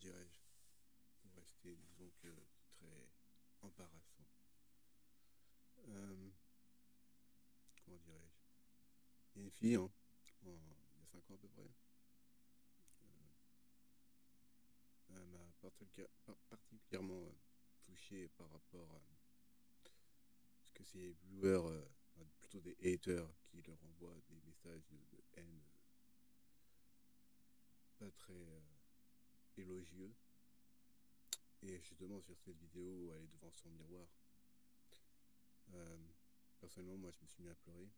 dirais-je, pour rester, disons que très embarrassant. Euh, Comment dirais-je? Il y a une fille, hein, il y a 5 ans à peu près, elle m'a particulièrement touché par rapport à ce que ces viewers, plutôt des haters, qui leur envoient des messages de haine pas très élogieux. Et justement, sur cette vidéo où elle est devant son miroir, euh, personnellement, moi, je me suis mis à pleurer.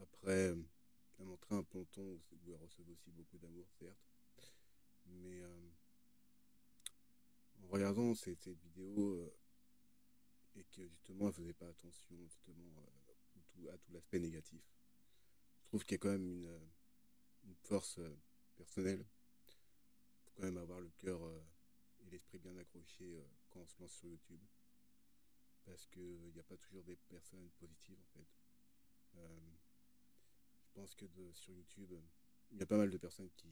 Après, elle montrait un ponton où elle recevait aussi beaucoup d'amour, certes. Mais en regardant cette vidéo, et que justement, elle faisait pas attention justement à tout l'aspect négatif, je trouve qu'il y a quand même une force personnelle. Faut quand même avoir le cœur et l'esprit bien accroché quand on se lance sur YouTube. Parce qu'il n'y a pas toujours des personnes positives en fait. Euh, je pense que sur YouTube, il y a pas mal de personnes qui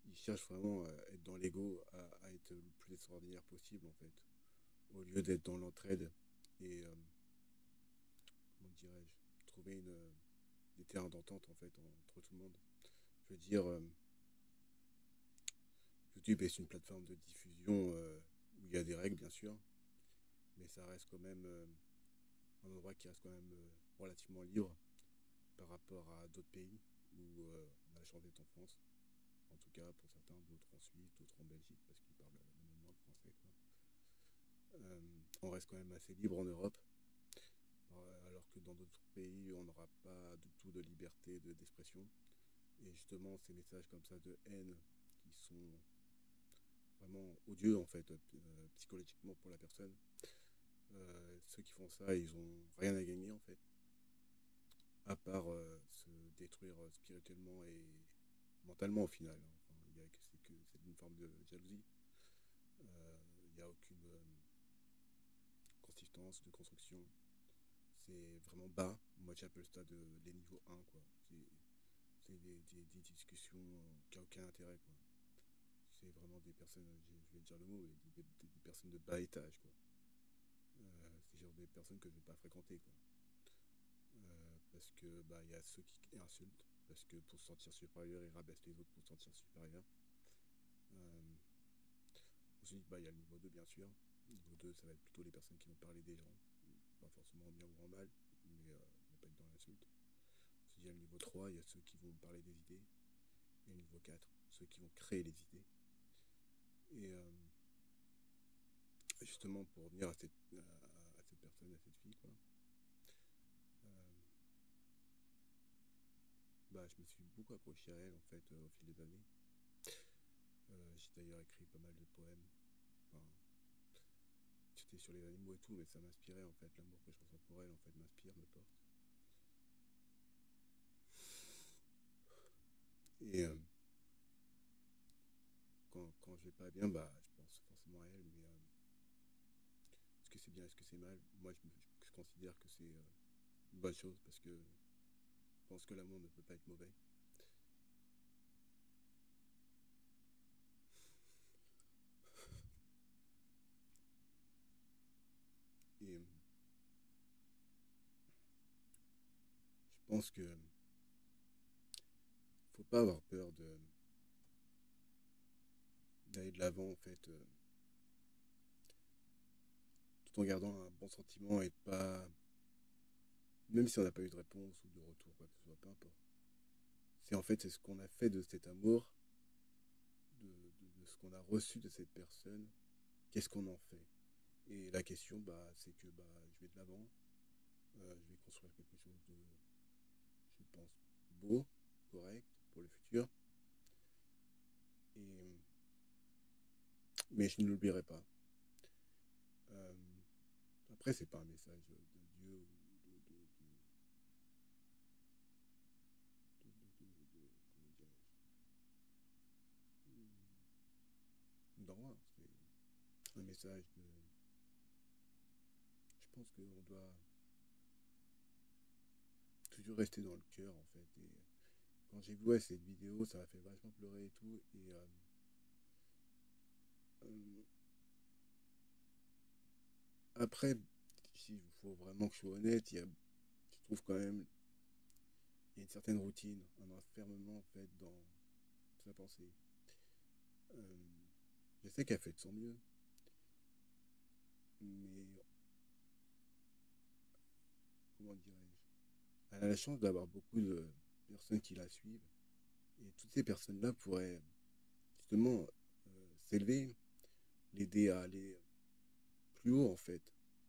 ils cherchent vraiment à être dans l'ego, à être le plus extraordinaire possible en fait, au lieu d'être dans l'entraide et comment dirais-je, trouver des terrains d'entente en fait entre tout le monde. Je veux dire, YouTube est une plateforme de diffusion où il y a des règles bien sûr, mais ça reste quand même un endroit qui reste quand même relativement libre par rapport à d'autres pays où on a la chance d'être en France. En tout cas, pour certains, d'autres en Suisse, d'autres en Belgique, parce qu'ils parlent la même langue français, quoi. On reste quand même assez libre en Europe, alors que dans d'autres pays, on n'aura pas du tout de liberté d'expression. Et justement, ces messages comme ça de haine qui sont vraiment odieux, en fait, psychologiquement pour la personne, ceux qui font ça, ils ont rien à gagner, en fait, à part se détruire spirituellement et mentalement, au final, hein. Enfin, c'est une forme de jalousie. Il n'y a aucune consistance de construction. C'est vraiment bas. Moi, j'appelle ça les niveaux 1, quoi. C'est des discussions qui n'ont aucun intérêt, quoi. C'est vraiment des personnes, je vais dire le mot, des personnes de bas étage, quoi. C'est le genre des personnes que je ne veux pas fréquenter, quoi. Parce que bah il y a ceux qui insultent, parce que pour se sentir supérieur, ils rabaissent les autres pour se sentir supérieur. Euh, Ensuite, bah, il y a le niveau 2 bien sûr. Niveau 2 ça va être plutôt les personnes qui vont parler des gens, pas forcément en bien ou en mal, mais vont pas être dans l'insulte. Ensuite, il y a le niveau 3, il y a ceux qui vont parler des idées. Et le niveau 4, ceux qui vont créer les idées. Et justement, pour revenir à cette personne, à cette fille, quoi, euh, bah, je me suis beaucoup accroché à elle, en fait, au fil des années. J'ai d'ailleurs écrit pas mal de poèmes. Enfin, c'était sur les animaux et tout, mais ça m'inspirait, en fait. L'amour que je ressens pour elle, en fait, m'inspire, me porte. Et quand je vais pas bien, bah, je pense forcément à elle, mais est-ce que c'est bien, est-ce que c'est mal? Moi, je considère que c'est une bonne chose, parce que je pense que l'amour ne peut pas être mauvais. Et je pense que faut pas avoir peur d'aller de l'avant, en fait, tout en gardant un bon sentiment et de pas, même si on n'a pas eu de réponse ou de retour, quoi que ce soit, peu importe. C'est en fait, c'est ce qu'on a fait de cet amour, de ce qu'on a reçu de cette personne, qu'est-ce qu'on en fait? Et la question, bah, c'est que bah, je vais de l'avant, je vais construire quelque chose de, je pense, beau, correct pour le futur. Et, mais je ne l'oublierai pas. Euh, Après, c'est pas un message d'adieu ou comment dirais-je, d'au revoir. C'est un message de. Je pense qu'on doit toujours rester dans le cœur, en fait, quand j'ai vu ouais, cette vidéo, ça m'a fait vachement pleurer et tout. Et euh, après, s'il faut vraiment que je sois honnête, je trouve quand même il y a une certaine routine, un enfermement en fait dans sa pensée. Euh, je sais qu'elle fait de son mieux, mais comment dirais-je? Elle a la chance d'avoir beaucoup de personnes qui la suivent, et toutes ces personnes-là pourraient justement s'élever, l'aider à aller plus haut en fait,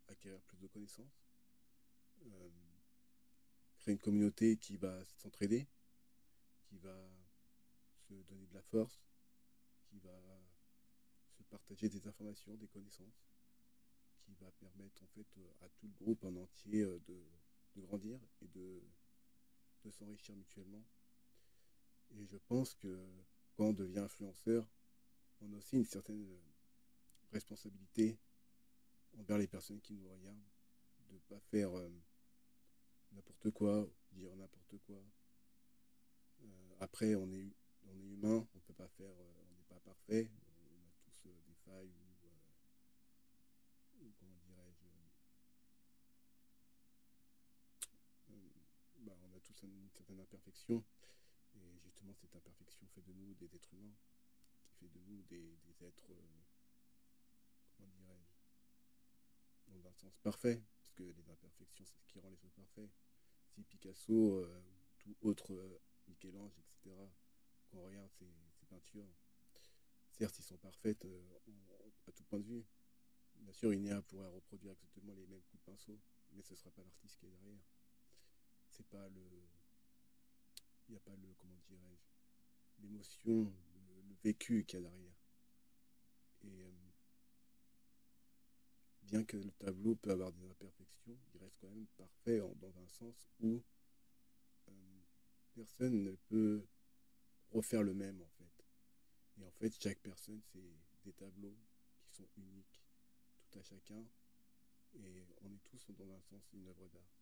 acquérir plus de connaissances, euh, créer une communauté qui va s'entraider, qui va se donner de la force, qui va se partager des informations, des connaissances, qui va permettre en fait à tout le groupe en entier de grandir et de s'enrichir mutuellement. Et je pense que quand on devient influenceur, on a aussi une certaine responsabilité envers les personnes qui nous regardent, de ne pas faire n'importe quoi, dire n'importe quoi. Après, on est humain, on peut pas faire, on n'est pas parfait, on a tous des failles ou comment dirais-je, bah, on a tous une certaine imperfection. Et justement, cette imperfection fait de nous des êtres humains, qui fait de nous des êtres, comment dirais-je, dans un sens parfait, parce que les imperfections, c'est ce qui rend les autres parfaits. Si Picasso, tout autre, Michel-Ange, etc., qu'on regarde ces peintures, certes, ils sont parfaites à tout point de vue. Bien sûr, une IA pourrait reproduire exactement les mêmes coups de pinceau, mais ce ne sera pas l'artiste qui est derrière. C'est pas le, il n'y a pas le, comment dirais-je, l'émotion, le vécu qu'il y a derrière. Et bien que le tableau peut avoir des imperfections, il reste quand même parfait dans un sens où euh, personne ne peut refaire le même en fait. Et en fait, chaque personne, c'est des tableaux qui sont uniques, tout à chacun, et on est tous dans un sens une œuvre d'art.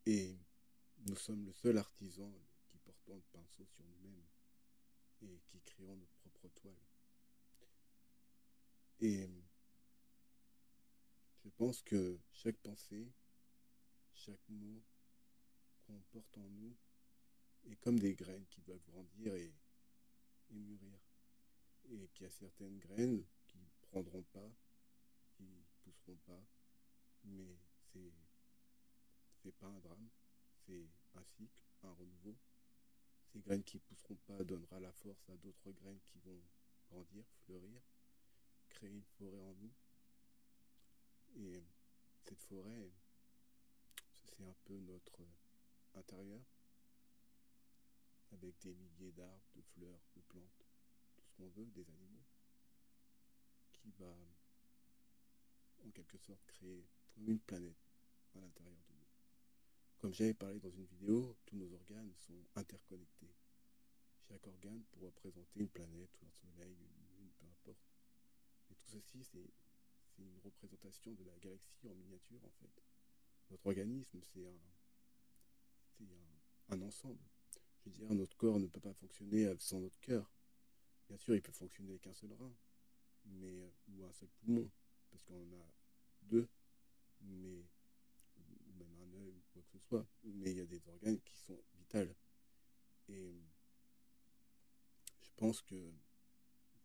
Et nous sommes le seul artisan qui portons le pinceau sur nous-mêmes et qui créons notre propre toile. Et je pense que chaque pensée, chaque mot qu'on porte en nous est comme des graines qui doivent grandir et mûrir. Et qu'il y a certaines graines qui ne prendront pas, qui ne pousseront pas, mais c'est pas un drame, c'est un cycle, un renouveau. Ces graines qui ne pousseront pas donnera la force à d'autres graines qui vont grandir, fleurir, créer une forêt en nous. Et cette forêt, c'est un peu notre intérieur, avec des milliers d'arbres, de fleurs, de plantes, tout ce qu'on veut, des animaux, qui va en quelque sorte créer comme une planète à l'intérieur de nous. Comme j'avais parlé dans une vidéo, tous nos organes sont interconnectés. Chaque organe pour représenter une planète ou un soleil, une lune, peu importe. Et tout ceci, c'est une représentation de la galaxie en miniature en fait. Notre organisme, c'est un ensemble. Je veux dire, notre corps ne peut pas fonctionner sans notre cœur. Bien sûr, il peut fonctionner avec un seul rein, mais, ou un seul poumon, parce qu'on en a deux, mais, ou même un œil ou quoi que ce soit. Mais il y a des organes qui sont vitaux. Et je pense que,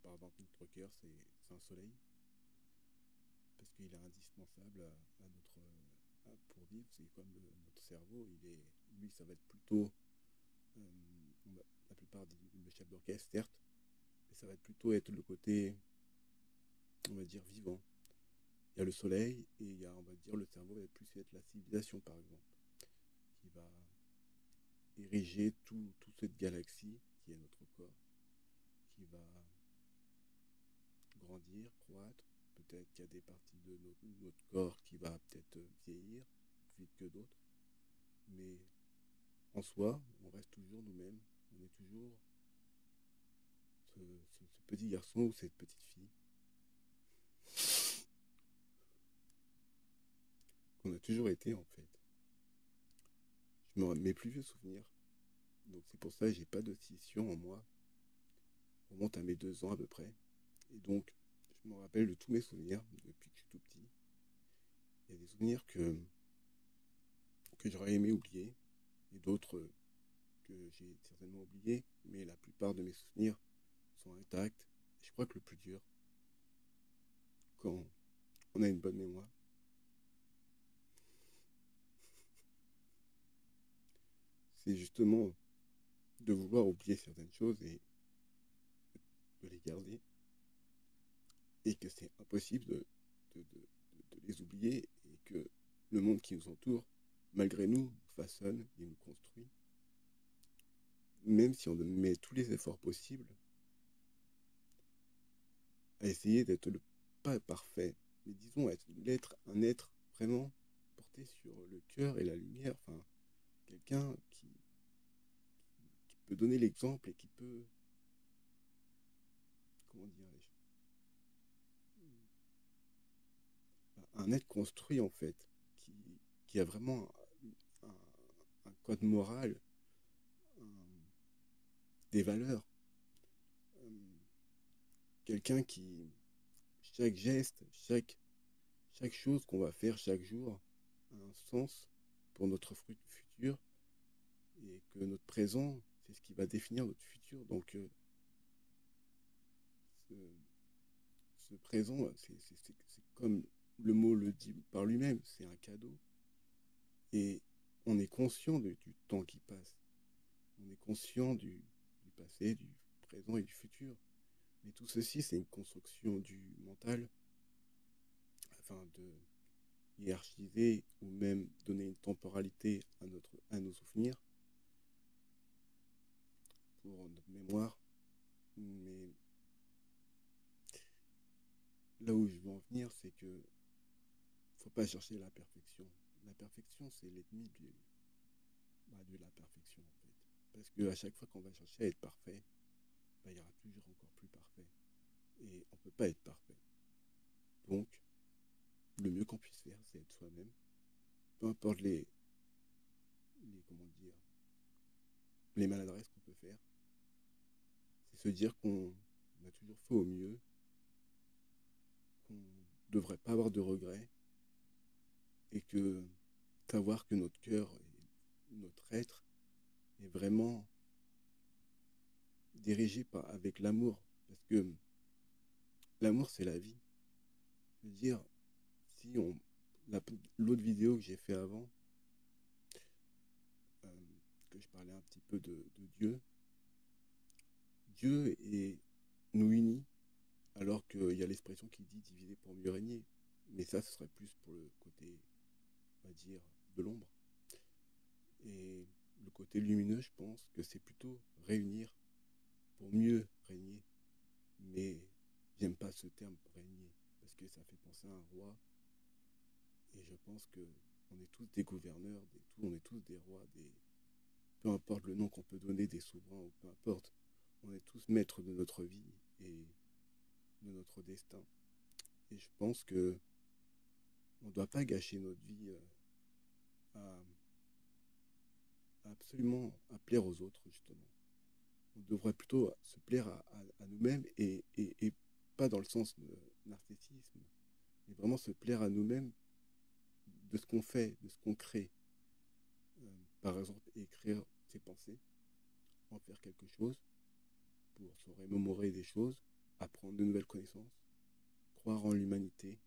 par exemple, notre cœur, c'est un soleil, parce qu'il est indispensable à notre, pour vivre. C'est comme notre cerveau, lui, ça va être plutôt, la plupart disent le chef d'orchestre, certes, mais ça va plutôt être le côté, on va dire, vivant. Il y a le soleil et il y a, on va dire, le cerveau va plus être la civilisation, par exemple, qui va ériger toute cette galaxie qui est notre corps, qui va grandir, croître. Peut-être qu'il y a des parties de notre corps qui va peut-être vieillir plus vite que d'autres, mais en soi, on reste toujours nous-mêmes. On est toujours ce petit garçon ou cette petite fille qu'on a toujours été en fait. Mes plus vieux souvenirs, Donc c'est pour ça que j'ai pas de scission en moi. On remonte à mes 2 ans à peu près. Et donc, je me rappelle de tous mes souvenirs depuis que je suis tout petit. Il y a des souvenirs que j'aurais aimé oublier et d'autres que j'ai certainement oubliés, mais la plupart de mes souvenirs sont intacts. Je crois que le plus dur, quand on a une bonne mémoire, c'est justement de vouloir oublier certaines choses et de les garder, et que c'est impossible de les oublier, et que le monde qui nous entoure, malgré nous, nous façonne et nous construit, même si on met tous les efforts possibles à essayer d'être pas parfait, mais disons l'être, un être vraiment porté sur le cœur et la lumière, enfin, quelqu'un qui peut donner l'exemple et qui peut, comment dirais-je, un être construit en fait, qui, qui a vraiment un, un code moral, un- des valeurs, euh, quelqu'un qui, chaque geste, chaque chose qu'on va faire chaque jour a un sens pour notre futur, et que notre présent, c'est ce qui va définir notre futur. Donc, ce, ce présent, c'est comme le mot le dit par lui-même, c'est un cadeau. Et on est conscient du temps qui passe. On est conscient du passé, du présent et du futur. Mais tout ceci, c'est une construction du mental afin de hiérarchiser ou même donner une temporalité à nos souvenirs pour notre mémoire. Mais là où je veux en venir, c'est que faut pas chercher la perfection. La perfection, c'est l'ennemi de la perfection, en fait. Parce qu'à chaque fois qu'on va chercher à être parfait, bah, il y aura toujours encore plus parfait. Et on peut pas être parfait. Donc, le mieux qu'on puisse faire, c'est être soi-même. Peu importe comment dire, les maladresses qu'on peut faire, c'est se dire qu'on a toujours fait au mieux, qu'on ne devrait pas avoir de regrets, et que savoir que notre cœur et notre être est vraiment dirigé avec l'amour. Parce que l'amour, c'est la vie. Je veux dire, si on. L'autre vidéo que j'ai fait avant, euh, que je parlais un petit peu de Dieu, Dieu nous unit, alors qu'il y a l'expression qui dit diviser pour mieux régner. Mais ça, ce serait plus pour le côté, on va dire, de l'ombre. Et le côté lumineux, je pense que c'est plutôt réunir pour mieux régner. Mais j'aime pas ce terme régner, parce que ça fait penser à un roi. Et je pense que on est tous des gouverneurs, on est tous des rois, peu importe le nom qu'on peut donner des souverains, ou peu importe, on est tous maîtres de notre vie et de notre destin. Et je pense que on ne doit pas gâcher notre vie à, absolument à plaire aux autres, justement. On devrait plutôt se plaire à nous-mêmes, et pas dans le sens de narcissisme, mais vraiment se plaire à nous-mêmes, de ce qu'on fait, de ce qu'on crée. Par exemple, écrire ses pensées, en faire quelque chose pour se remémorer des choses, apprendre de nouvelles connaissances, croire en l'humanité.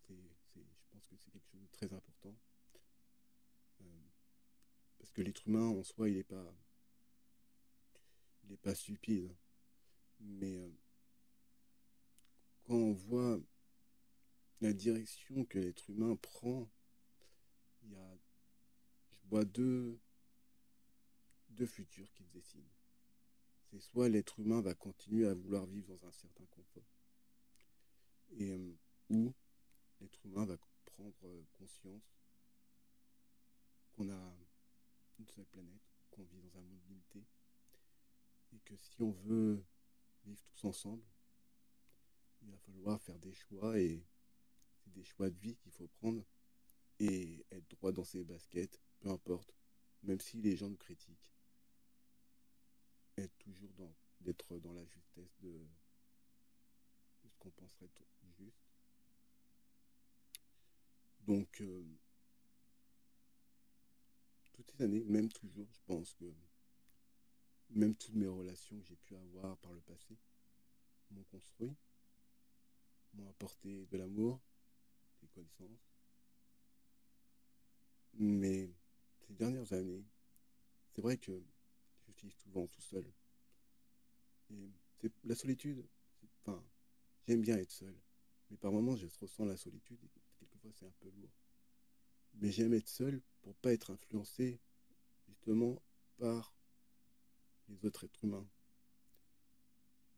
Je pense que c'est quelque chose de très important. Euh, Parce que l'être humain en soi, il est pas stupide. Mais quand on voit la direction que l'être humain prend, il y a, je vois deux futurs qui se dessinent. C'est soit l'être humain va continuer à vouloir vivre dans un certain confort, et ou l'être humain va prendre conscience qu'on a une seule planète, qu'on vit dans un monde limité, et que si on veut vivre tous ensemble, il va falloir faire des choix, et c'est des choix de vie qu'il faut prendre, et être droit dans ses baskets, peu importe, même si les gens nous critiquent. être toujours d'être dans la justesse de ce qu'on penserait juste. Donc, toutes ces années, même toujours, je pense que même toutes mes relations que j'ai pu avoir par le passé m'ont construit, m'ont apporté de l'amour, des connaissances. Mais ces dernières années, c'est vrai que je suis souvent tout seul. Et la solitude, enfin, j'aime bien être seul. Mais par moments, je ressens la solitude et quelquefois c'est un peu lourd. Mais j'aime être seul pour pas être influencé justement par les autres êtres humains.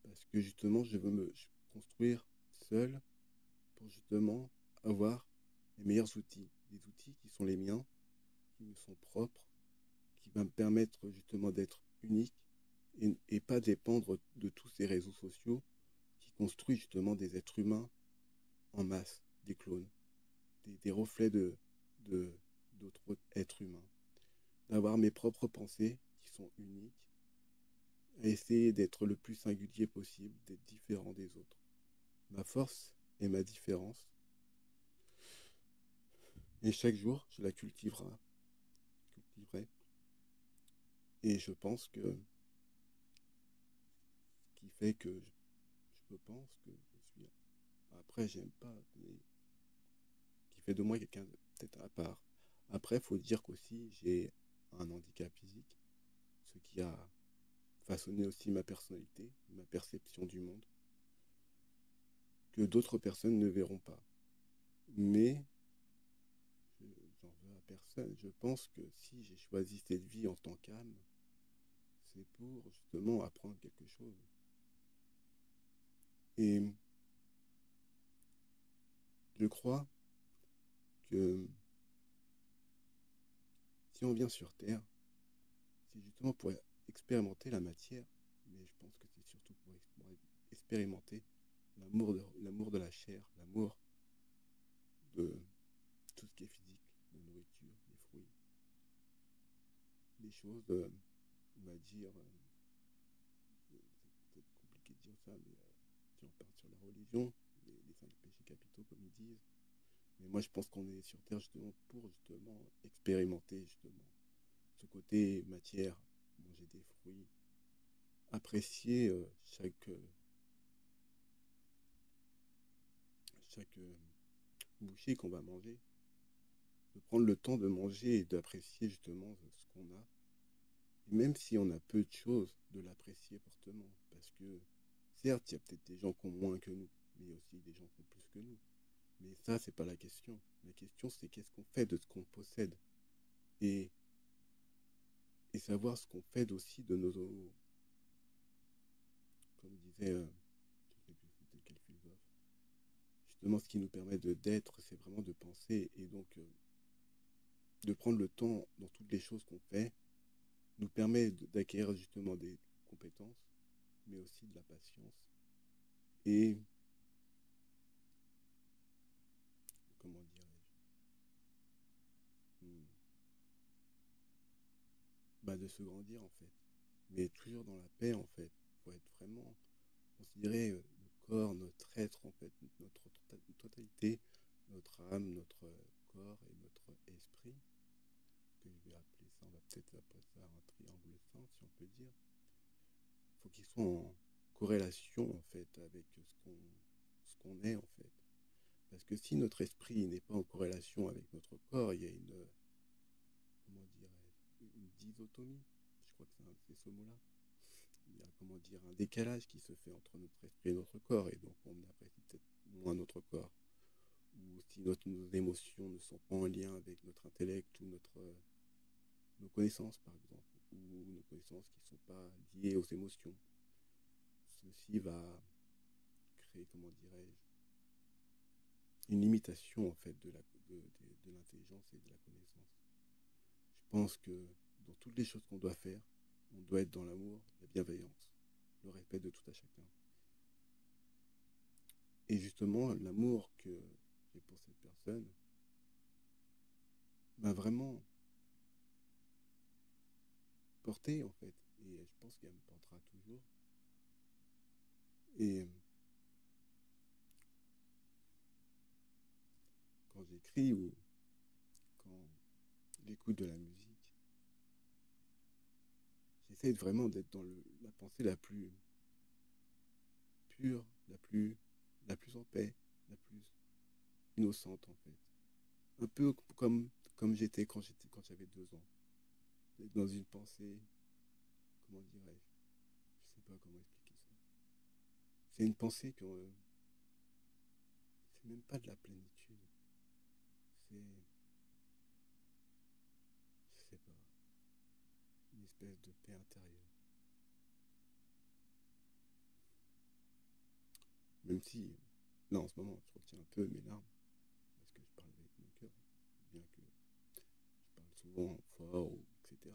Parce que justement, je veux me construire seul pour justement avoir les meilleurs outils. Des outils qui sont les miens, qui me sont propres, qui va me permettre justement d'être unique et pas dépendre de tous ces réseaux sociaux qui construisent justement des êtres humains en masse, des clones, des reflets de, d'autres êtres humains. D'avoir mes propres pensées qui sont uniques, à essayer d'être le plus singulier possible, d'être différent des autres. Ma force et ma différence. Et chaque jour, je la cultiverai. Et je pense que ce qui fait que je pense que je suis. Après, j'aime pas, mais qui fait de moi quelqu'un peut-être à part. Après, il faut dire qu'aussi, j'ai un handicap physique, ce qui a façonné aussi ma personnalité, ma perception du monde, que d'autres personnes ne verront pas. Mais j'en veux à personne. Je pense que si j'ai choisi cette vie en tant qu'âme, c'est pour justement apprendre quelque chose. Et je crois que si on vient sur Terre, c'est justement pour expérimenter la matière, mais je pense que c'est surtout pour expérimenter l'amour de la chair, l'amour de tout ce qui est physique, la nourriture, les fruits, les choses, on va dire, c'est peut-être compliqué de dire ça, mais si on part sur la religion, les 5 péchés capitaux, comme ils disent, mais moi je pense qu'on est sur Terre justement pour justement expérimenter justement ce côté matière, manger des fruits, apprécier chaque bouchée qu'on va manger, de prendre le temps de manger et d'apprécier justement ce qu'on a. Et même si on a peu de choses, de l'apprécier fortement. Parce que, certes, il y a peut-être des gens qui ont moins que nous, mais il y a aussi des gens qui ont plus que nous. Mais ça, c'est pas la question. La question, c'est qu'est-ce qu'on fait de ce qu'on possède. Et, et savoir ce qu'on fait aussi de nos. Comme disait, je ne sais plus c'était quel philosophe. Justement, ce qui nous permet d'être, c'est vraiment de penser. Et donc, de prendre le temps dans toutes les choses qu'on fait, nous permet d'acquérir justement des compétences, mais aussi de la patience. Et, comment dirais-je, hmm, bah de se grandir en fait. Mais toujours dans la paix en fait. Il faut être vraiment considérer le corps, notre être en fait, notre totalité, notre âme, notre corps et notre esprit, que je vais appeler ça, on va peut-être appeler ça un triangle sain si on peut dire. Il faut qu'ils soient en corrélation en fait avec ce qu'on est en fait. Parce que si notre esprit n'est pas en corrélation avec notre corps, il y a une, comment dirais-je, une disotomie. Je crois que c'est ce mot-là. Il y a, comment dire, un décalage qui se fait entre notre esprit et notre corps, et donc on apprécie peut-être moins notre corps. Ou si nos émotions ne sont pas en lien avec notre intellect ou nos connaissances, par exemple, ou nos connaissances qui ne sont pas liées aux émotions. Ceci va créer, comment dirais-je, une limitation en fait de l'intelligence et de la connaissance. Je pense que dans toutes les choses qu'on doit faire, on doit être dans l'amour, la bienveillance, le respect de tout à chacun. Et justement, l'amour que j'ai pour cette personne m'a vraiment porté, en fait. Et je pense qu'elle me portera toujours. Et quand j'écris ou quand j'écoute de la musique, j'essaie vraiment d'être dans la pensée la plus pure, la plus en paix, la plus innocente en fait. Un peu comme quand j'avais 2 ans. D'être dans une pensée, comment dirais-je? Je sais pas comment expliquer ça. C'est une pensée c'est même pas de la plénitude. C'est, je sais pas, une espèce de paix intérieure. Même si, là en ce moment, je retiens un peu mes larmes parce que je parle avec mon cœur, bien que je parle souvent fort, etc.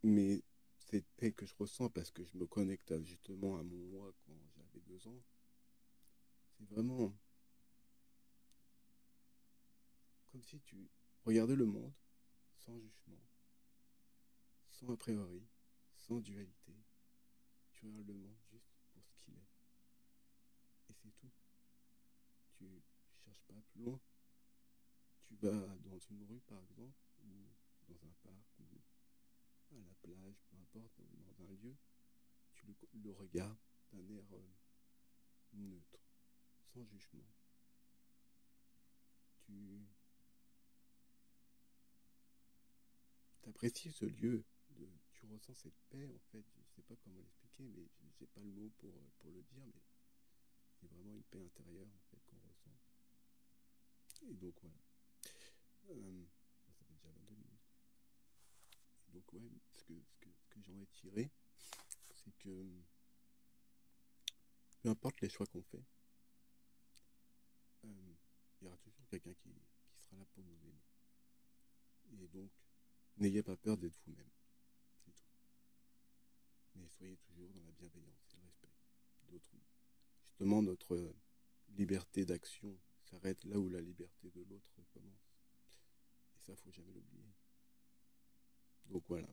Mais cette paix que je ressens parce que je me connecte justement à mon moi quand j'avais 2 ans, c'est vraiment comme si tu regardais le monde sans jugement, sans a priori, sans dualité. Tu regardes le monde juste pour ce qu'il est. Et c'est tout. Tu cherches pas plus loin. Tu vas dans une rue, par exemple, ou dans un parc, ou à la plage, peu importe, dans un lieu, tu le regardes d'un air neutre, sans jugement. Tu apprécies ce lieu, tu ressens cette paix, en fait. Je sais pas comment l'expliquer, mais j'ai pas le mot pour le dire, mais c'est vraiment une paix intérieure, en fait, qu'on ressent. Et donc, voilà. Ça fait déjà 22 minutes. Et donc, ouais, ce que j'en ai tiré, c'est que peu importe les choix qu'on fait, il y aura toujours quelqu'un qui sera là pour nous aimer. Et donc, n'ayez pas peur d'être vous-même. C'est tout. Mais soyez toujours dans la bienveillance et le respect d'autrui. Justement, notre liberté d'action s'arrête là où la liberté de l'autre commence. Et ça, faut jamais l'oublier. Donc voilà,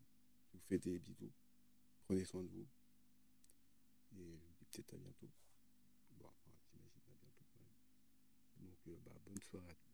je vous fais des bisous. Prenez soin de vous. Et je vous dis peut-être à bientôt. Bon, enfin, j'imagine à bientôt quand même. Donc, bonne soirée à tous.